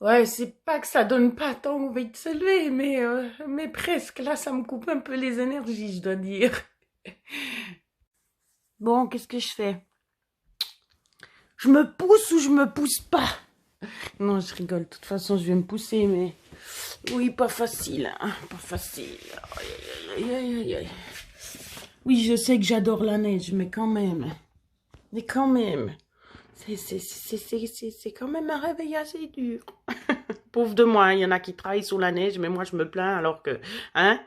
Ouais, c'est pas que ça donne pas tant envie de se lever, mais presque. Là, ça me coupe un peu les énergies, je dois dire. Bon, qu'est-ce que je fais? Je me pousse ou je me pousse pas? Non, je rigole. De toute façon, je vais me pousser, mais oui, pas facile, hein, pas facile. Aïe, aïe, aïe, aïe, aïe. Oui, je sais que j'adore la neige, mais quand même. Mais quand même. C'est quand même un réveil assez dur. Pauvre de moi, il y en a qui travaillent sous la neige, mais moi je me plains alors que... Hein?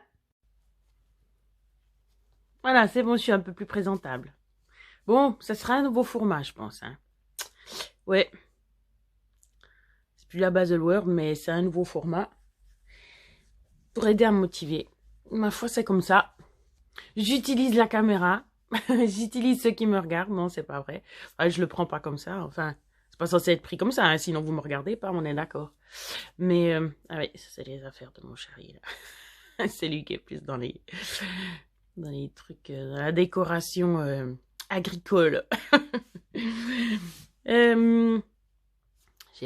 Voilà, c'est bon, je suis un peu plus présentable. Bon, ça sera un nouveau format, je pense. Hein. Ouais. C'est plus la Baselworld, mais c'est un nouveau format. Pour aider à me motiver. Ma foi, c'est comme ça. J'utilise la caméra. J'utilise ceux qui me regardent. Non, c'est pas vrai. Enfin, je le prends pas comme ça. Enfin, c'est pas censé être pris comme ça. Hein, sinon, vous me regardez pas, on est d'accord. Mais, ah oui, ça, c'est les affaires de mon chéri. C'est lui qui est plus dans les trucs, dans la décoration agricole. J'ai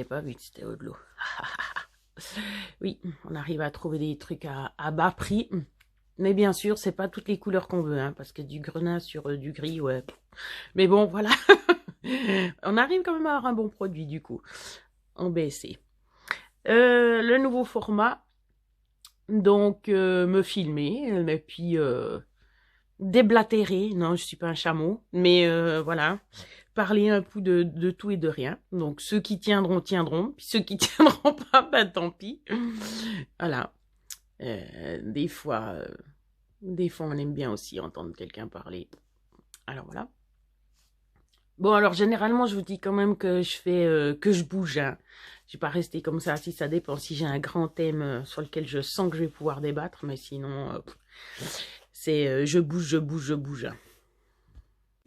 pas vu que c'était au de l'eau. Oui, on arrive à trouver des trucs à bas prix. Mais bien sûr, c'est pas toutes les couleurs qu'on veut, hein, parce que du grenat sur du gris, ouais. Mais bon, voilà. On arrive quand même à avoir un bon produit, du coup, en BSC. Le nouveau format, donc me filmer, et puis déblatérer. Non, je suis pas un chameau, mais voilà. Parler un peu de tout et de rien. Donc, ceux qui tiendront, tiendront. Puis ceux qui tiendront pas, bah tant pis. Voilà. Des fois, on aime bien aussi entendre quelqu'un parler. Alors voilà. Bon, alors généralement, je vous dis quand même que je fais, que je bouge. Hein. Je vais pas rester comme ça. Si ça dépend, si j'ai un grand thème sur lequel je sens que je vais pouvoir débattre, mais sinon, c'est je bouge, je bouge, je bouge.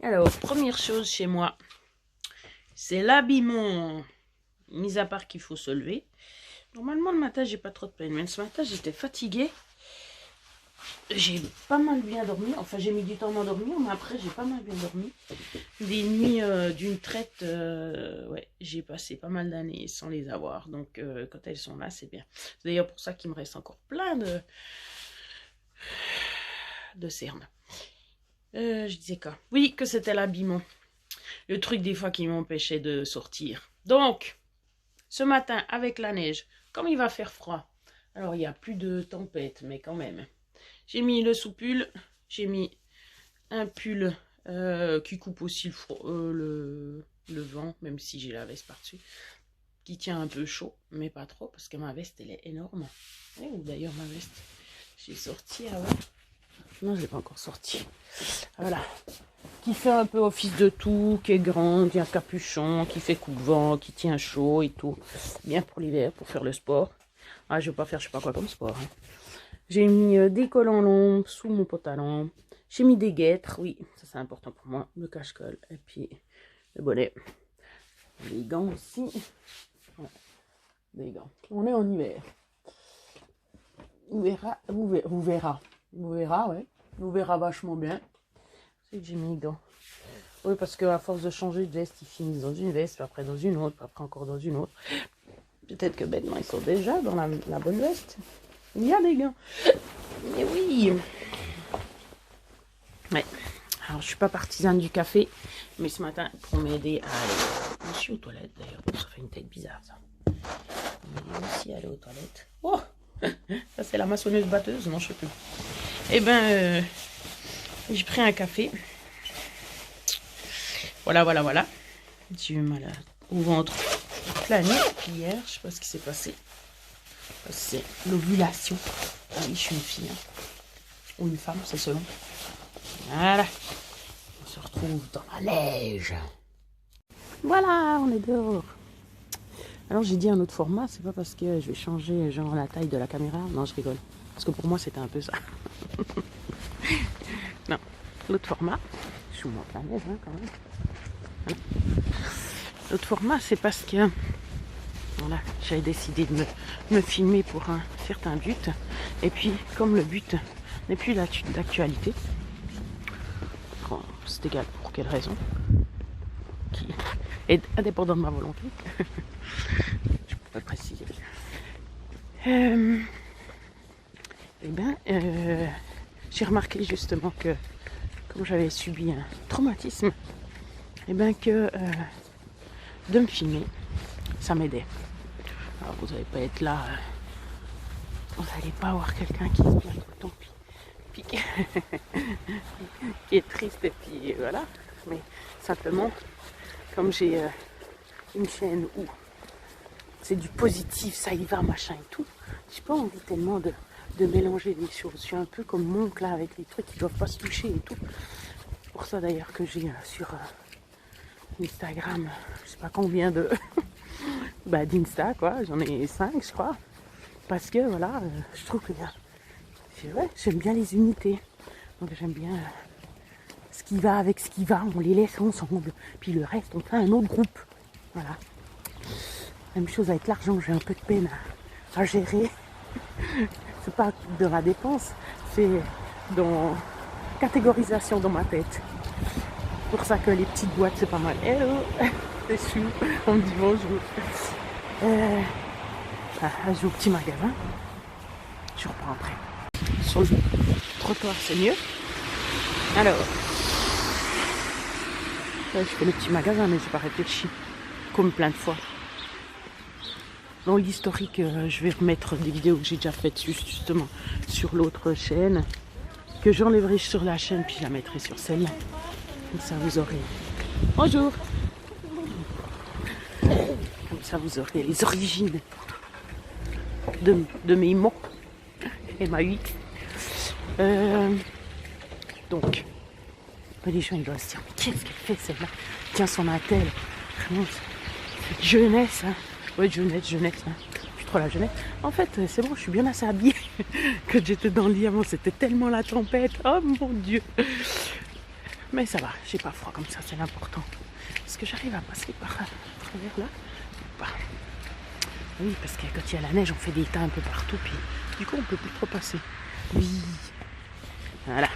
Alors, première chose chez moi, c'est l'habillement. Mis à part qu'il faut se lever. Normalement, le matin, j'ai pas trop de peine. Mais ce matin, j'étais fatiguée. J'ai pas mal bien dormi. Enfin, j'ai mis du temps à m'endormir, mais après, j'ai pas mal bien dormi. Des nuits d'une traite, ouais, j'ai passé pas mal d'années sans les avoir. Donc, quand elles sont là, c'est bien. C'est d'ailleurs pour ça qu'il me reste encore plein de cernes. Je disais quoi? Oui, que c'était l'habillement. Le truc des fois qui m'empêchait de sortir. Donc, ce matin, avec la neige, comme il va faire froid, alors il n'y a plus de tempête, mais quand même. J'ai mis le sous-pull, j'ai mis un pull qui coupe aussi le vent, même si j'ai la veste par-dessus, qui tient un peu chaud, mais pas trop, parce que ma veste, elle est énorme. Et d'ailleurs, ma veste, j'ai sorti avant. Non, je l'ai pas encore sorti. Voilà. Qui fait un peu office de tout, qui est grande, qui a un capuchon, qui fait coupe-vent, qui tient chaud et tout. Bien pour l'hiver, pour faire le sport. Ah, je vais pas faire je sais pas quoi comme sport. Hein. J'ai mis des collants longs sous mon pantalon. J'ai mis des guêtres, oui, ça c'est important pour moi. Le cache-colle et puis le bonnet. Les gants aussi. Ouais, des gants. On est en hiver. Vous verra, ouais. Vous verra vachement bien. C'est que j'ai mis des gants. Oui, parce qu'à force de changer de veste, ils finissent dans une veste, puis après dans une autre, puis après encore dans une autre. Peut-être que bêtement, ils sont déjà dans la bonne veste. Il y a des gants. Mais oui. Ouais. Alors, je suis pas partisane du café, mais ce matin, pour m'aider à aller... Je suis aux toilettes, d'ailleurs. Ça fait une tête bizarre, ça. Mais aussi aller aux toilettes. Oh. Ça, c'est la maçonneuse batteuse. Non, je sais plus. Eh ben, j'ai pris un café. Voilà. J'ai eu mal au ventre la nuit. Puis hier, je sais pas ce qui s'est passé. C'est l'ovulation. Ah oui, je suis une fille. Hein. Ou une femme, c'est selon. Voilà. On se retrouve dans la neige. Voilà, on est dehors. Alors j'ai dit un autre format, c'est pas parce que je vais changer genre la taille de la caméra. Non, je rigole. Parce que pour moi, c'était un peu ça. Non, l'autre format. Je suis en plein neige, hein, quand même. Voilà. L'autre format, c'est parce que voilà, j'avais décidé de me filmer pour un certain but. Et puis, comme le but n'est plus d'actualité, c'est égal pour quelle raison, qui est indépendant de ma volonté, je pourrais préciser. J'ai remarqué justement que, comme j'avais subi un traumatisme, que de me filmer, ça m'aidait. Alors vous n'allez pas être là, vous n'allez pas avoir quelqu'un qui se plaint tout le temps, puis qui est triste, et puis voilà. Mais simplement, comme j'ai une chaîne où c'est du positif, ça y va, machin et tout, j'ai pas envie tellement de mélanger les choses. Je suis un peu comme mon oncle là, avec les trucs qui doivent pas se toucher et tout. C'est pour ça d'ailleurs que j'ai sur Instagram, je sais pas combien de d'Insta quoi, j'en ai 5 je crois. Parce que voilà, je trouve que j'aime bien les unités. Donc j'aime bien ce qui va avec ce qui va, on les laisse ensemble. Puis le reste, on fait un autre groupe. Voilà. Même chose avec l'argent, j'ai un peu de peine à gérer. C'est pas de la dépense, c'est dans catégorisation dans ma tête. C'est pour ça que les petites boîtes c'est pas mal. Hello, c'est chou, on me dit bonjour. Je vais au petit magasin. Je reprends après. Sur le trottoir c'est mieux. Alors, là, je fais le petit magasin mais j'ai pas réfléchi. Comme plein de fois. Dans l'historique, je vais remettre des vidéos que j'ai déjà faites justement sur l'autre chaîne. Que j'enlèverai sur la chaîne puis je la mettrai sur celle-là. Comme ça vous aurez... Bonjour. Comme ça vous aurez les origines de mes mots et ma vie. Donc, les gens ils doivent se dire, mais qu'est-ce qu'elle fait celle-là? Tiens son attel. Vraiment, cette jeunesse, hein. Ouais, jeunesse, hein. Je suis trop la jeunesse. En fait, c'est bon, je suis bien assez habillée. Quand j'étais dans le lit avant, c'était tellement la tempête. Oh mon Dieu. Mais ça va, j'ai pas froid comme ça, c'est l'important. Est-ce que j'arrive à passer par travers là ou pas? Oui, parce que quand il y a la neige, on fait des tas un peu partout. Puis du coup, on peut plus trop passer. Oui. Voilà.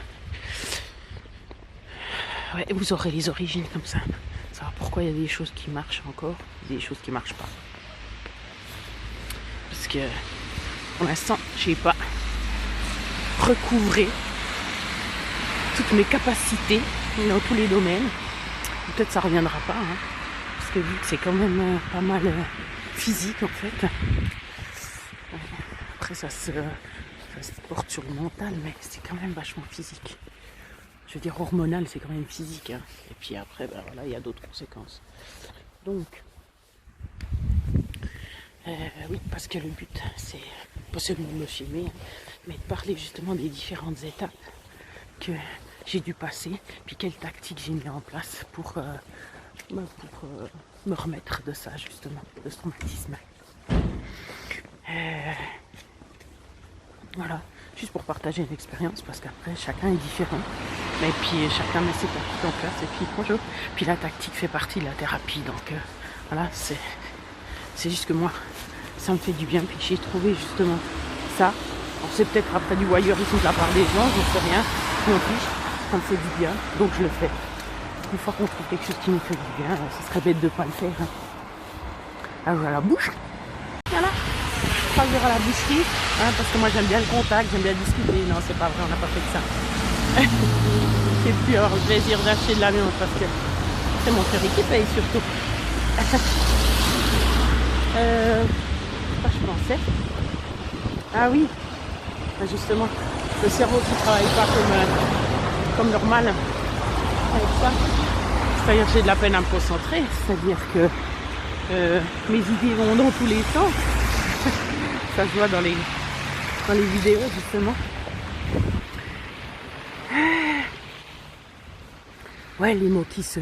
Ouais, vous aurez les origines comme ça. Savoir pourquoi il y a des choses qui marchent encore, des choses qui marchent pas. Parce que pour l'instant, je n'ai pas recouvré toutes mes capacités dans tous les domaines. Peut-être ça reviendra pas, hein, parce que vu que c'est quand même pas mal physique en fait. Après ça se porte sur le mental, mais c'est quand même vachement physique. Je veux dire hormonal, c'est quand même physique, hein. Et puis après, voilà, il y a d'autres conséquences. Donc, oui, parce que le but, c'est pas seulement de me filmer, mais de parler justement des différentes étapes que j'ai dû passer, puis quelle tactique j'ai mis en place pour me remettre de ça, justement, de ce traumatisme. Voilà, juste pour partager une expérience, parce qu'après, chacun est différent. Et puis, chacun met ses tactiques en place, et puis, bonjour. Puis la tactique fait partie de la thérapie, donc voilà, c'est juste que moi, ça me fait du bien, puis j'ai trouvé justement ça. Alors, c'est peut-être après du voyeurisme de la part des gens, je ne sais rien, non plus, ça me fait du bien, donc je le fais. Une fois qu'on trouve quelque chose qui nous fait du bien, ce serait bête de ne pas le faire. Hein. Alors, à la bouche, voilà. 3 heures à la boucherie, hein, parce que moi j'aime bien le contact, j'aime bien discuter. Non, c'est pas vrai, on n'a pas fait que ça. Et puis avoir le plaisir d'acheter de la viande, parce que c'est mon chéri qui paye surtout. Quoi je pensais? Ah oui, justement, le cerveau qui ne travaille pas comme normal avec ça. C'est-à-dire que j'ai de la peine à me concentrer, c'est-à-dire que mes idées vont dans tous les sens. Ça se voit dans les vidéos justement. Ouais, les mots qui se...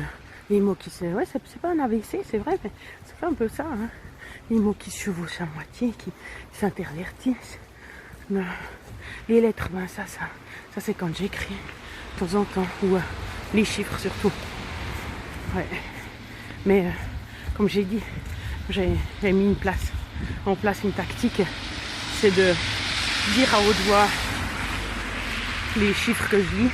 Ouais, c'est pas un AVC, c'est vrai, mais c'est fait un peu ça. Hein. Les mots qui se chevauchent à moitié, qui s'intervertissent. Les lettres, ben ça c'est quand j'écris, de temps en temps, ou les chiffres surtout. Ouais. Mais comme j'ai dit, j'ai mis en place une tactique, c'est de dire à haute voix les chiffres que je lis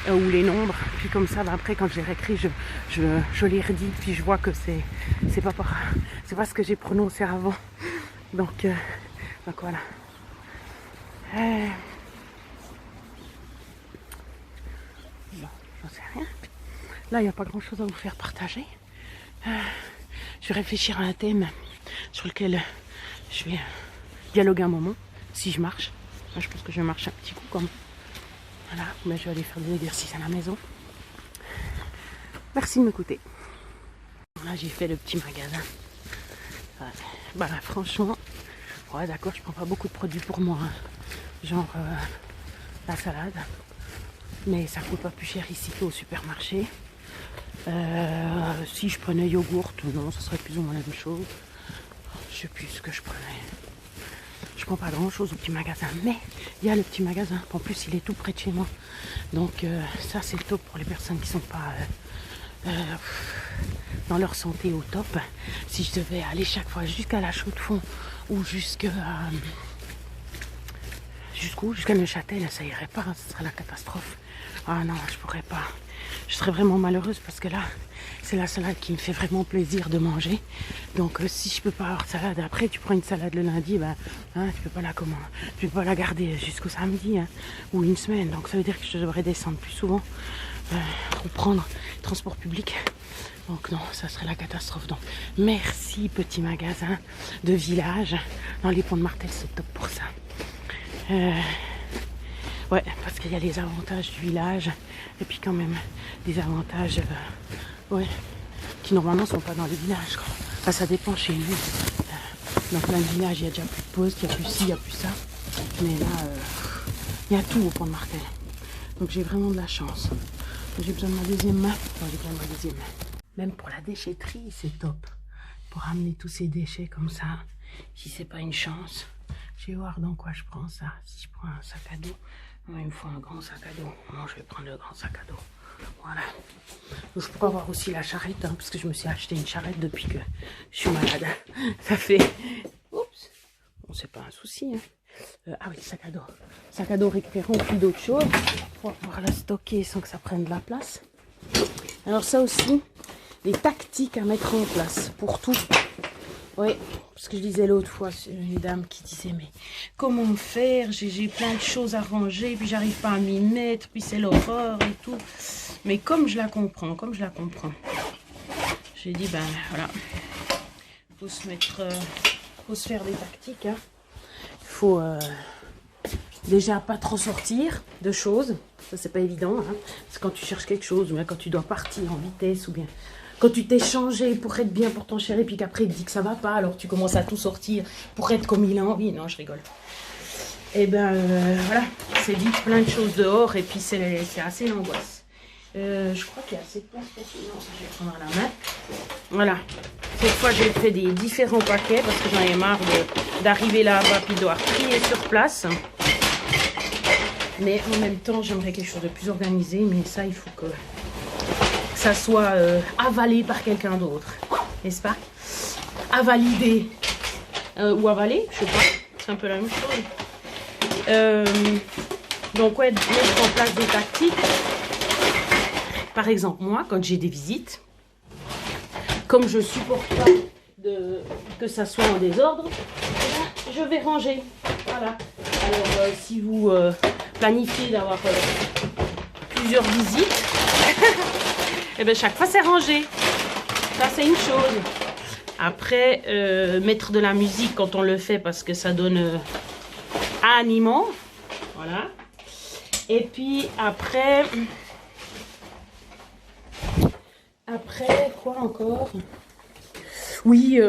ou les nombres, puis comme ça, ben après quand je les réécris, je les redis, puis je vois que c'est pas ce que j'ai prononcé avant. Donc Donc voilà. Bon, j'en sais rien. Là, il n'y a pas grand chose à vous faire partager. Je vais réfléchir à un thème sur lequel je vais dialoguer un moment, si je marche. Moi, je pense que je vais marcher un petit coup quand même. Voilà, mais je vais aller faire des exercices à la maison. Merci de m'écouter. Là, j'ai fait le petit magasin. Ouais. Bah là, franchement, ouais, d'accord, je prends pas beaucoup de produits pour moi. Hein. Genre la salade. Mais ça coûte pas plus cher ici qu'au supermarché. Si je prenais yogourt, non, ça serait plus ou moins la même chose. Je sais plus ce que je prenais. Je prends pas grand chose au petit magasin, mais il y a le petit magasin. En plus, il est tout près de chez moi. Donc ça, c'est le top pour les personnes qui sont pas dans leur santé au top. Si je devais aller chaque fois jusqu'à la Chaux-de-Fonds ou jusqu'à Neuchâtel, ça irait pas, ce serait la catastrophe. Ah non, je pourrais pas. Je serais vraiment malheureuse parce que là, c'est la salade qui me fait vraiment plaisir de manger. Donc si je peux pas avoir de salade, après tu prends une salade le lundi, ben hein, tu peux pas la garder jusqu'au samedi hein, ou une semaine. Donc ça veut dire que je devrais descendre plus souvent pour prendre le transport public. Donc non, ça serait la catastrophe. Donc merci petit magasin de village dans les ponts de Martel, c'est top pour ça. Ouais, parce qu'il y a les avantages du village et puis quand même des avantages ouais, qui normalement sont pas dans les villages. Quoi. Enfin, ça dépend chez nous. Dans plein de villages, il y a déjà plus de poste, il y a plus ci, il y a plus ça. Mais là, il y a tout au pont de Martel. Donc j'ai vraiment de la chance. J'ai besoin de ma deuxième main. Enfin, j'ai besoin de ma deuxième main. Même pour la déchetterie, c'est top. Pour ramener tous ces déchets comme ça, si c'est pas une chance. Je vais voir dans quoi je prends ça. Si je prends un sac à dos, moi, il me faut un grand sac à dos. Non, je vais prendre le grand sac à dos. Voilà. Donc, je pourrais avoir aussi la charrette, hein, parce que je me suis acheté une charrette depuis que je suis malade. Ça fait... Oups. Bon, c'est pas un souci. Hein. Ah oui, sac à dos. Sac à dos récupérant puis d'autres choses. Pour pouvoir la stocker sans que ça prenne de la place. Alors ça aussi, les tactiques à mettre en place pour tout. Oui, parce que je disais l'autre fois, une dame qui disait, mais comment faire? J'ai plein de choses à ranger, puis j'arrive pas à m'y mettre, puis c'est l'horreur et tout. Mais comme je la comprends, j'ai dit, ben voilà, faut se mettre, faut se faire des tactiques. Hein. Il faut déjà pas trop sortir de choses, ça c'est pas évident. Hein. C'est quand tu cherches quelque chose, ou bien quand tu dois partir en vitesse, ou bien... Quand tu t'es changé pour être bien pour ton chéri, puis qu'après il te dit que ça va pas, alors tu commences à tout sortir pour être comme il a envie. Non, je rigole. Et ben voilà, c'est vite plein de choses dehors et puis c'est assez l'angoisse. Je crois qu'il y a assez de place pour ça. Non, je vais prendre à la main. Voilà. Cette fois, j'ai fait des différents paquets parce que j'en ai marre d'arriver là-bas puis de devoir trier sur place. Mais en même temps, j'aimerais quelque chose de plus organisé, mais ça, il faut que ça soit avalé par quelqu'un d'autre, n'est-ce pas? Avalidé ou avalé, je sais pas, c'est un peu la même chose. Donc ouais, mettre en place des tactiques. Par exemple, moi, quand j'ai des visites, comme je supporte pas que ça soit en désordre, je vais ranger. Voilà. Alors si vous planifiez d'avoir plusieurs visites, et bien chaque fois c'est rangé. Ça c'est une chose. Après, mettre de la musique quand on le fait parce que ça donne animant. Voilà. Et puis après, quoi encore? Oui,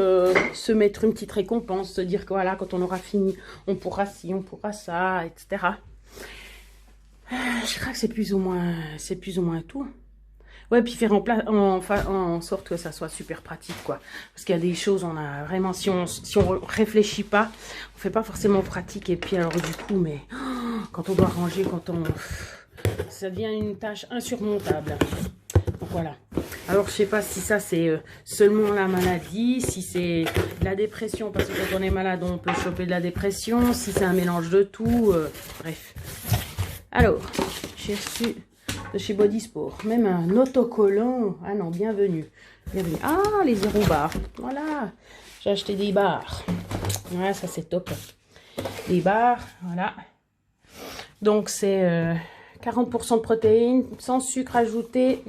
se mettre une petite récompense, se dire que voilà, quand on aura fini, on pourra ci, on pourra ça, etc. Je crois que c'est plus ou moins tout. Ouais, puis faire en sorte que ça soit super pratique, quoi. Parce qu'il y a des choses, on a vraiment, si on réfléchit pas, on fait pas forcément pratique. Et puis alors du coup, mais quand on doit ranger, ça devient une tâche insurmontable. Donc voilà. Alors je sais pas si ça c'est seulement la maladie, si c'est de la dépression, parce que quand on est malade, on peut choper de la dépression, si c'est un mélange de tout, bref. Alors, j'ai reçu de chez Body Sport, même un autocollant. Ah non, bienvenue. Bienvenue. Ah, les 0 bars. Voilà, j'ai acheté des bars. Voilà, ça c'est top. les barres, voilà. Donc c'est 40% de protéines, sans sucre ajouté.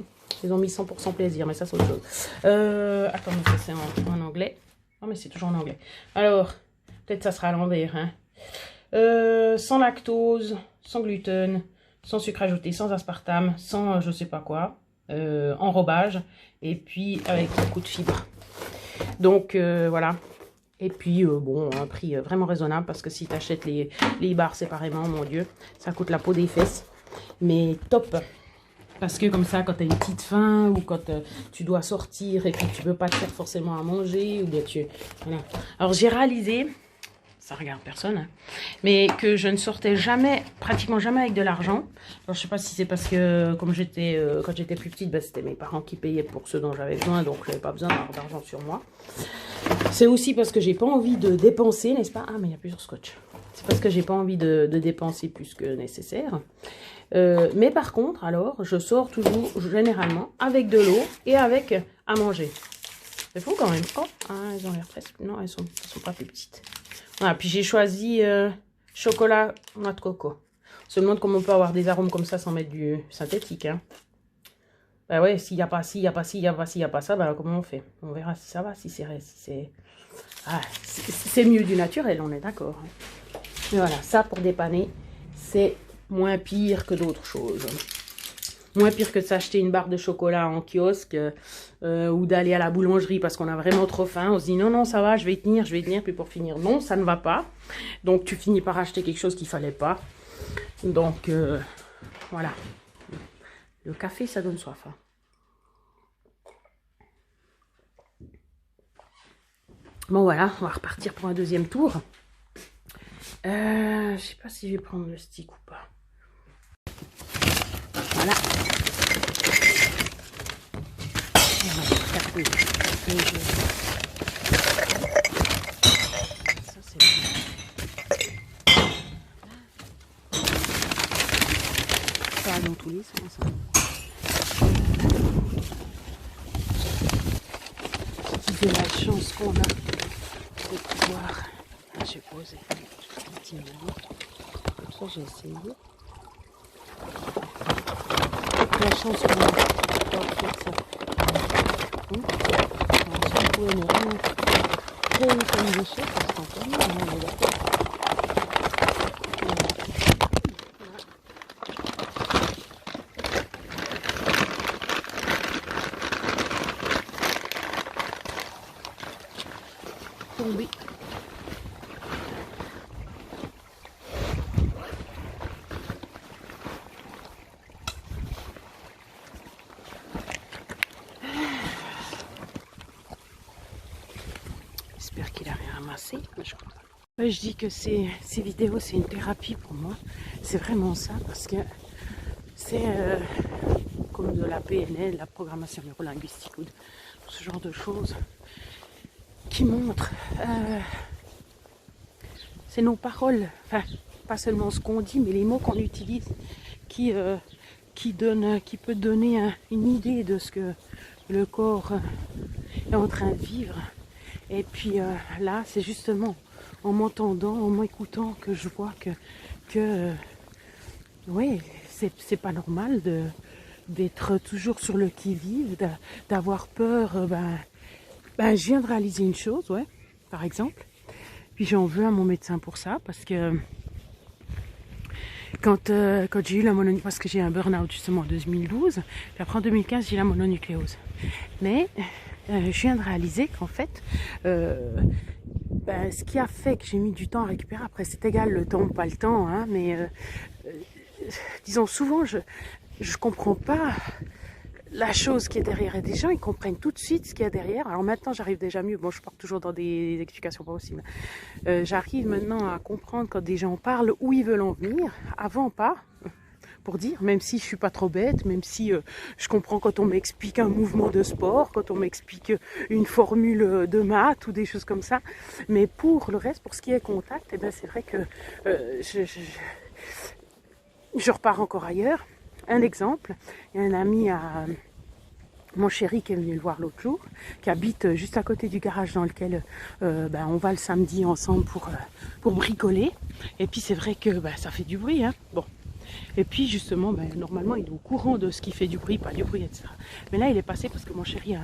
Ils ont mis 100% plaisir, mais ça c'est autre chose. Attends, mais ça c'est en anglais. Oh, mais c'est toujours en anglais. Alors, peut-être ça sera à l'envers. Hein. Sans lactose, sans gluten, sans sucre ajouté, sans aspartame, sans je sais pas quoi. Enrobage. Et puis avec beaucoup de fibres. Donc voilà. Et puis bon, un prix vraiment raisonnable. Parce que si tu achètes les barres séparément, mon Dieu, ça coûte la peau des fesses. Mais top. Parce que comme ça, quand tu as une petite faim ou quand tu dois sortir et que tu peux pas te faire forcément à manger, ou bien voilà. Alors j'ai réalisé, ça regarde personne, hein, mais que je ne sortais jamais, pratiquement jamais avec de l'argent. Alors je sais pas si c'est parce que comme j'étais, quand j'étais plus petite, ben, c'était mes parents qui payaient pour ce dont j'avais besoin, donc j'avais pas besoin d'avoir d'argent sur moi. C'est aussi parce que j'ai pas envie de dépenser, n'est-ce pas? Ah mais il y a plusieurs scotch. C'est parce que j'ai pas envie de dépenser plus que nécessaire. Mais par contre, alors, je sors toujours, généralement, avec de l'eau et avec à manger. C'est fou quand même. Oh, ah, elles ont l'air presque... Non, elles sont pas plus petites. Voilà, puis j'ai choisi chocolat noix de coco. On se demande comment on peut avoir des arômes comme ça sans mettre du synthétique. Hein. Bah ouais, s'il n'y a pas ci, il n'y a pas ci, il n'y a pas ci, il n'y a pas ça, bah comment on fait? On verra si ça va, si c'est... Ah, c'est mieux du naturel, on est d'accord. Hein. Mais voilà, ça pour dépanner, c'est... moins pire que d'autres choses. Moins pire que de s'acheter une barre de chocolat en kiosque ou d'aller à la boulangerie parce qu'on a vraiment trop faim. On se dit non, non, ça va, je vais tenir, puis pour finir, non, ça ne va pas. Donc tu finis par acheter quelque chose qu'il ne fallait pas. Donc voilà. Le café, ça donne soif. Hein. Bon voilà, on va repartir pour un deuxième tour. Je sais pas si je vais prendre le stick ou pas. Voilà. Ça c'est bon. Ça va dans tous les sens. Ça. C'est la chance qu'on a de pouvoir. Ah, j'ai posé un petit moment. Ça j'ai essayé. La chance qu'on a d'avoir fait ça. Si on pouvait ne rien créer comme déchet, ça serait encore mieux, on est d'accord. Tombé. J'espère qu'il a rien ramassé. Je dis que ces vidéos, c'est une thérapie pour moi. C'est vraiment ça, parce que c'est comme de la PNL, la programmation neurolinguistique, ou ce genre de choses qui montrent. C'est nos paroles, enfin, pas seulement ce qu'on dit, mais les mots qu'on utilise qui peut donner une idée de ce que le corps est en train de vivre. Et puis là, c'est justement en m'entendant, en m'écoutant que je vois que oui, c'est pas normal d'être toujours sur le qui-vive, d'avoir peur. Ben, je viens de réaliser une chose, ouais, par exemple. Puis j'en veux à mon médecin pour ça, parce que quand j'ai eu la mononucléose, parce que j'ai eu un burn-out justement en 2012, puis après en 2015 j'ai eu la mononucléose. Mais je viens de réaliser qu'en fait, ce qui a fait que j'ai mis du temps à récupérer, après c'est égal le temps ou pas le temps, hein, mais disons souvent je comprends pas la chose qui est derrière. Et des gens ils comprennent tout de suite ce qu'il y a derrière. Alors maintenant j'arrive déjà mieux, bon je pars toujours dans des explications pas possibles. J'arrive maintenant à comprendre quand des gens parlent où ils veulent en venir, avant pas. Pour dire, même si je suis pas trop bête, même si je comprends quand on m'explique un mouvement de sport, quand on m'explique une formule de maths ou des choses comme ça, mais pour le reste, pour ce qui est contact, eh ben, c'est vrai que je repars encore ailleurs. Un exemple, il y a un ami mon chéri qui est venu le voir l'autre jour, qui habite juste à côté du garage dans lequel on va le samedi ensemble pour bricoler. Et puis c'est vrai que ça fait du bruit, hein. Bon. Et puis justement, normalement il est au courant de ce qui fait du bruit, pas du bruit, etc. Mais là il est passé parce que mon chéri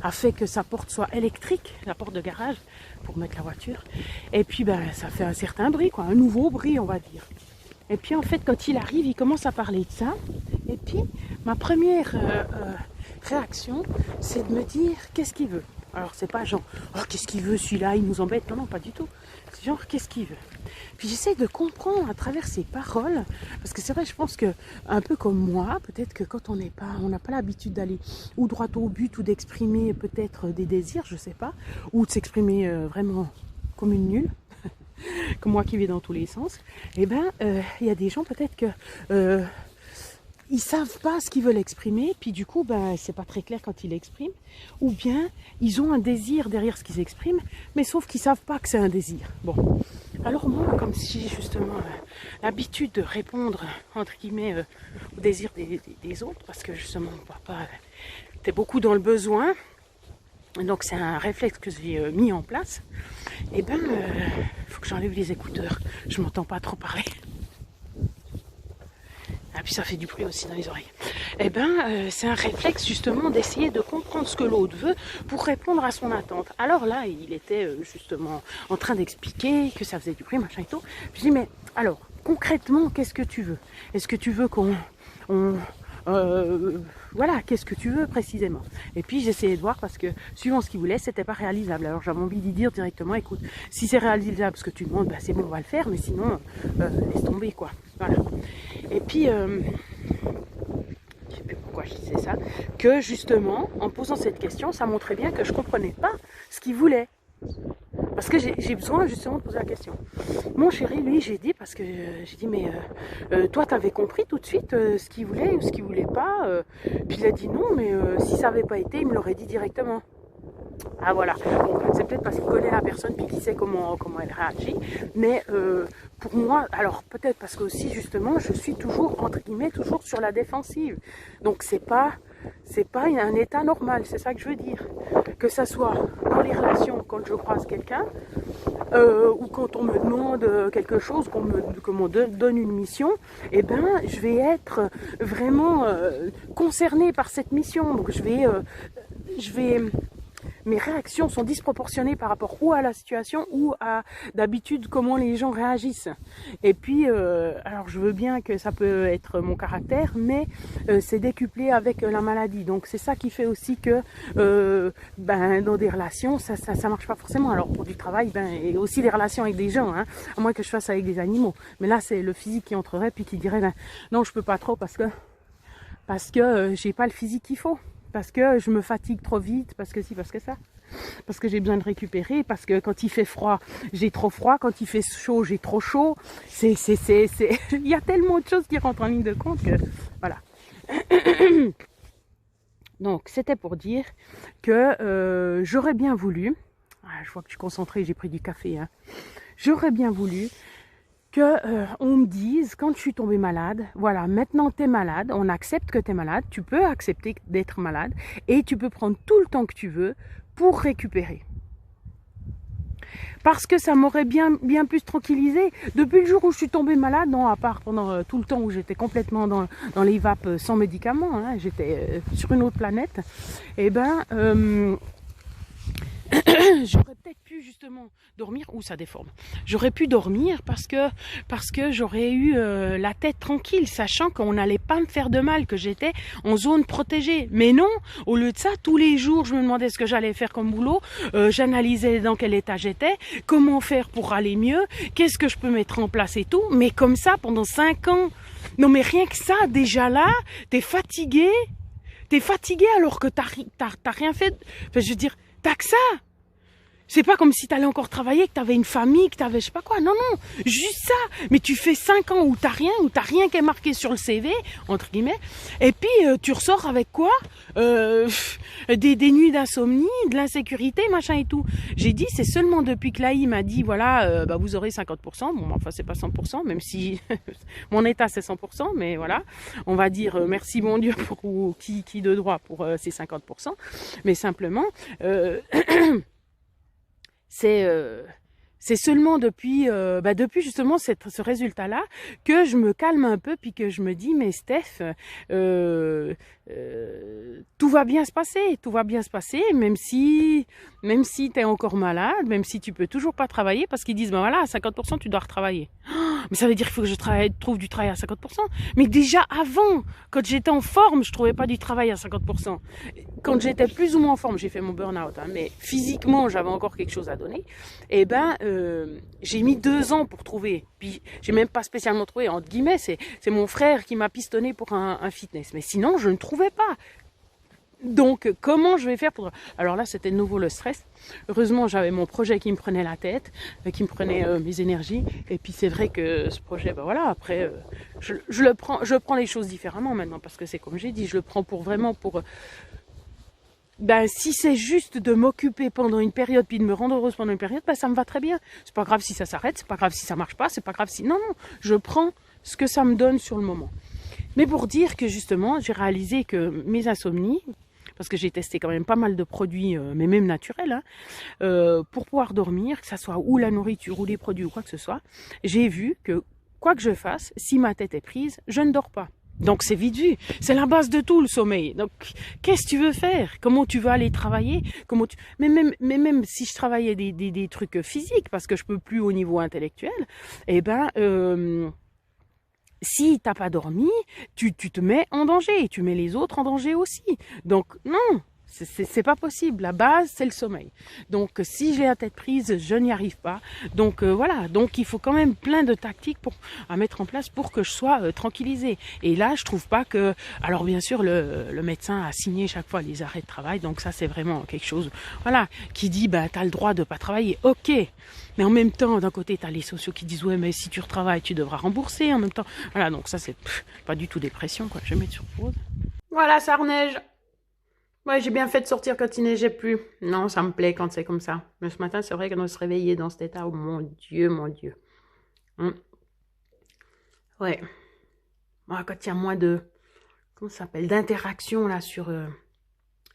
a fait que sa porte soit électrique, la porte de garage, pour mettre la voiture. Et puis ça fait un certain bruit, quoi, un nouveau bruit on va dire. Et puis en fait quand il arrive, il commence à parler de ça. Et puis ma première réaction, c'est de me dire qu'est-ce qu'il veut. Alors c'est pas genre oh qu'est-ce qu'il veut celui-là, il nous embête, non pas du tout. C'est genre qu'est-ce qu'il veut. Puis j'essaie de comprendre à travers ses paroles, parce que c'est vrai, je pense que un peu comme moi, peut-être que quand on n'a pas l'habitude d'aller ou droit au but ou d'exprimer peut-être des désirs, je sais pas, ou de s'exprimer vraiment comme une nulle. Comme moi qui vais dans tous les sens, il y a des gens peut-être que ils savent pas ce qu'ils veulent exprimer, puis du coup, c'est pas très clair quand ils l'expriment, ou bien ils ont un désir derrière ce qu'ils expriment, mais sauf qu'ils savent pas que c'est un désir. Bon, alors moi, comme si j'ai justement l'habitude de répondre, entre guillemets, au désir des autres, parce que justement, mon papa était beaucoup dans le besoin, donc c'est un réflexe que j'ai mis en place, et faut que j'enlève les écouteurs, je m'entends pas trop parler. Ah, puis ça fait du bruit aussi dans les oreilles. C'est un réflexe justement d'essayer de comprendre ce que l'autre veut pour répondre à son attente. Alors là, il était justement en train d'expliquer que ça faisait du bruit, machin et tout. Je dis, mais alors, concrètement, qu'est-ce que tu veux? Est-ce que tu veux voilà, qu'est-ce que tu veux précisément? Et puis j'essayais de voir parce que suivant ce qu'il voulait, c'était pas réalisable. Alors j'avais envie d'y dire directement, écoute, si c'est réalisable ce que tu demandes, c'est bon, on va le faire, mais sinon, laisse tomber quoi. Voilà. Et puis, je sais plus pourquoi je disais ça, que justement, en posant cette question, ça montrait bien que je comprenais pas ce qu'il voulait. Parce que j'ai besoin justement de poser la question. Mon chéri, lui, j'ai dit, parce que j'ai dit, mais toi, t'avais compris tout de suite ce qu'il voulait ou ce qu'il voulait pas. Puis il a dit non, mais si ça avait pas été, il me l'aurait dit directement. Ah voilà, bon, c'est peut-être parce qu'il connaît la personne puis qu'il sait comment elle réagit, mais pour moi, alors peut-être parce que aussi justement, je suis toujours, entre guillemets, toujours sur la défensive. Donc c'est pas un état normal, c'est ça que je veux dire. Que ça soit dans les relations, quand je croise quelqu'un, ou quand on me demande quelque chose, qu'on me donne une mission, je vais être vraiment concernée par cette mission. Donc mes réactions sont disproportionnées par rapport ou à la situation ou à d'habitude comment les gens réagissent. Et puis, alors je veux bien que ça peut être mon caractère, mais c'est décuplé avec la maladie. Donc c'est ça qui fait aussi que dans des relations, ça marche pas forcément. Alors pour du travail, et aussi des relations avec des gens, hein, à moins que je fasse avec des animaux. Mais là c'est le physique qui entrerait puis qui dirait non je peux pas trop parce que j'ai pas le physique qu'il faut. Parce que je me fatigue trop vite, parce que si, parce que ça. Parce que j'ai besoin de récupérer, parce que quand il fait froid, j'ai trop froid, quand il fait chaud, j'ai trop chaud. Il y a tellement de choses qui rentrent en ligne de compte que, voilà. Donc, c'était pour dire que j'aurais bien voulu, je vois que je suis concentrée, j'ai pris du café, hein. J'aurais bien voulu on me dise, quand je suis tombée malade, voilà, maintenant tu es malade, on accepte que tu es malade, tu peux accepter d'être malade et tu peux prendre tout le temps que tu veux pour récupérer. Parce que ça m'aurait bien plus tranquillisé. Depuis le jour où je suis tombée malade, non, à part pendant tout le temps où j'étais complètement dans les vapes sans médicaments, hein, j'étais sur une autre planète, j'aurais peut-être pu justement dormir, ou ça déforme. J'aurais pu dormir parce que j'aurais eu la tête tranquille, sachant qu'on n'allait pas me faire de mal, que j'étais en zone protégée. Mais non, au lieu de ça, tous les jours, je me demandais ce que j'allais faire comme boulot, j'analysais dans quel état j'étais, comment faire pour aller mieux, qu'est-ce que je peux mettre en place et tout. Mais comme ça, pendant 5 ans, non mais rien que ça, déjà là, t'es fatigué alors que t'as rien fait. Enfin, je veux dire, t'as que ça. C'est pas comme si tu allais encore travailler, que tu avais une famille, que tu avais je sais pas quoi. Non, non, juste ça. Mais tu fais 5 ans où t'as rien qui est marqué sur le CV, entre guillemets. Et puis, tu ressors avec quoi des nuits d'insomnie, de l'insécurité, machin et tout. J'ai dit, c'est seulement depuis que l'AI m'a dit, voilà, vous aurez 50%. Bon, enfin, c'est pas 100%, même si mon état, c'est 100%. Mais voilà, on va dire merci mon Dieu pour qui de droit pour ces 50%. Mais simplement... c'est seulement depuis justement ce résultat-là que je me calme un peu puis que je me dis mais Steph, tout va bien se passer, même si tu es encore malade, même si tu peux toujours pas travailler parce qu'ils disent ben voilà à 50% tu dois retravailler. Mais ça veut dire qu'il faut que je trouve du travail à 50%. Mais déjà avant, quand j'étais en forme, je trouvais pas du travail à 50%. Quand j'étais plus ou moins en forme, j'ai fait mon burn-out, hein, mais physiquement, j'avais encore quelque chose à donner. Et j'ai mis 2 ans pour trouver. Puis, j'ai même pas spécialement trouvé, entre guillemets, c'est mon frère qui m'a pistonné pour un fitness. Mais sinon, je ne trouvais pas. Donc, comment je vais faire pour... Alors là, c'était de nouveau le stress. Heureusement, j'avais mon projet qui me prenait la tête, qui me prenait mes énergies. Et puis, c'est vrai que ce projet, ben voilà, après, je prends les choses différemment maintenant. Parce que c'est comme j'ai dit, je le prends pour vraiment pour... si c'est juste de m'occuper pendant une période puis de me rendre heureuse pendant une période, ça me va très bien. C'est pas grave si ça s'arrête, c'est pas grave si ça marche pas, c'est pas grave si... Non, je prends ce que ça me donne sur le moment. Mais pour dire que justement, j'ai réalisé que mes insomnies... parce que j'ai testé quand même pas mal de produits, mais même naturels, pour pouvoir dormir, que ça soit ou la nourriture ou les produits ou quoi que ce soit, j'ai vu que quoi que je fasse, si ma tête est prise, je ne dors pas. Donc c'est vite vu, c'est la base de tout le sommeil. Donc qu'est-ce que tu veux faire? Comment tu veux aller travailler? Mais même si je travaillais des trucs physiques, parce que je peux plus au niveau intellectuel, si t'as pas dormi, tu te mets en danger et tu mets les autres en danger aussi. Donc non, c'est pas possible. La base, c'est le sommeil. Donc si j'ai la tête prise, je n'y arrive pas. Donc voilà. Donc il faut quand même plein de tactiques à mettre en place pour que je sois tranquillisée. Et là, je trouve pas que... Alors bien sûr, le médecin a signé chaque fois les arrêts de travail. Donc ça, c'est vraiment quelque chose, voilà, qui dit, t'as le droit de pas travailler. Ok. Mais en même temps, d'un côté, t'as les sociaux qui disent, ouais, mais si tu retravailles, tu devras rembourser en même temps. Voilà, donc ça, c'est pas du tout des pressions, quoi. Je vais mettre sur pause. Voilà, ça reneige. Ouais, j'ai bien fait de sortir quand il neigeait plus. Non, ça me plaît quand c'est comme ça. Mais ce matin, c'est vrai qu'on se réveillait dans cet état. Oh mon Dieu, mon Dieu. Ouais. Moi, quand il y a moins de... Comment ça s'appelle? D'interaction, là, sur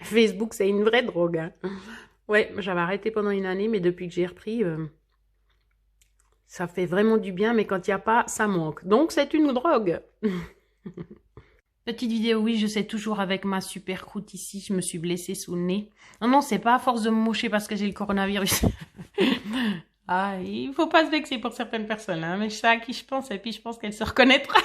Facebook, c'est une vraie drogue. Hein. Ouais, j'avais arrêté pendant une année, mais depuis que j'ai repris... ça fait vraiment du bien, mais quand il n'y a pas, ça manque. Donc, c'est une drogue. Petite vidéo, oui, je sais, toujours avec ma super croûte ici. Je me suis blessée sous le nez. Non, c'est pas à force de me moucher parce que j'ai le coronavirus. Il faut pas se vexer pour certaines personnes, hein, mais je sais à qui je pense et puis je pense qu'elle se reconnaîtra.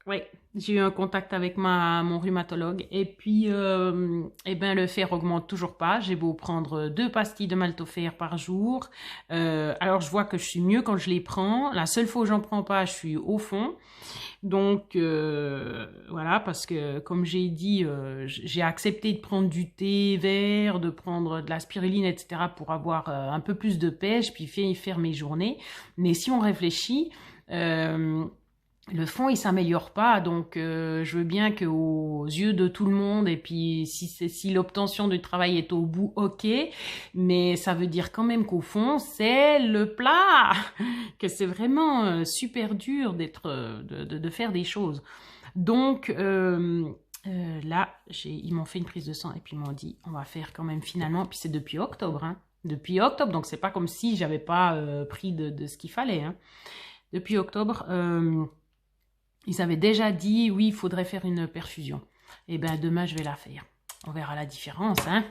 Ouais, j'ai eu un contact avec mon rhumatologue et puis le fer augmente toujours pas. J'ai beau prendre 2 pastilles de maltofert par jour. Alors je vois que je suis mieux quand je les prends. La seule fois où j'en prends pas, je suis au fond. Donc voilà, parce que comme j'ai dit, j'ai accepté de prendre du thé vert, de prendre de la spiruline, etc. pour avoir un peu plus de pêche, puis faire mes journées. Mais si on réfléchit... le fond, il s'améliore pas, donc je veux bien qu'aux yeux de tout le monde, et puis si l'obtention du travail est au bout, ok, mais ça veut dire quand même qu'au fond, c'est le plat, que c'est vraiment super dur de faire des choses. Donc là, ils m'ont fait une prise de sang, et puis ils m'ont dit, on va faire quand même finalement, puis c'est depuis octobre, hein, depuis octobre, donc c'est pas comme si j'avais pas pris de ce qu'il fallait, hein. Depuis octobre... ils avaient déjà dit, oui, il faudrait faire une perfusion. Et demain, je vais la faire. On verra la différence, hein.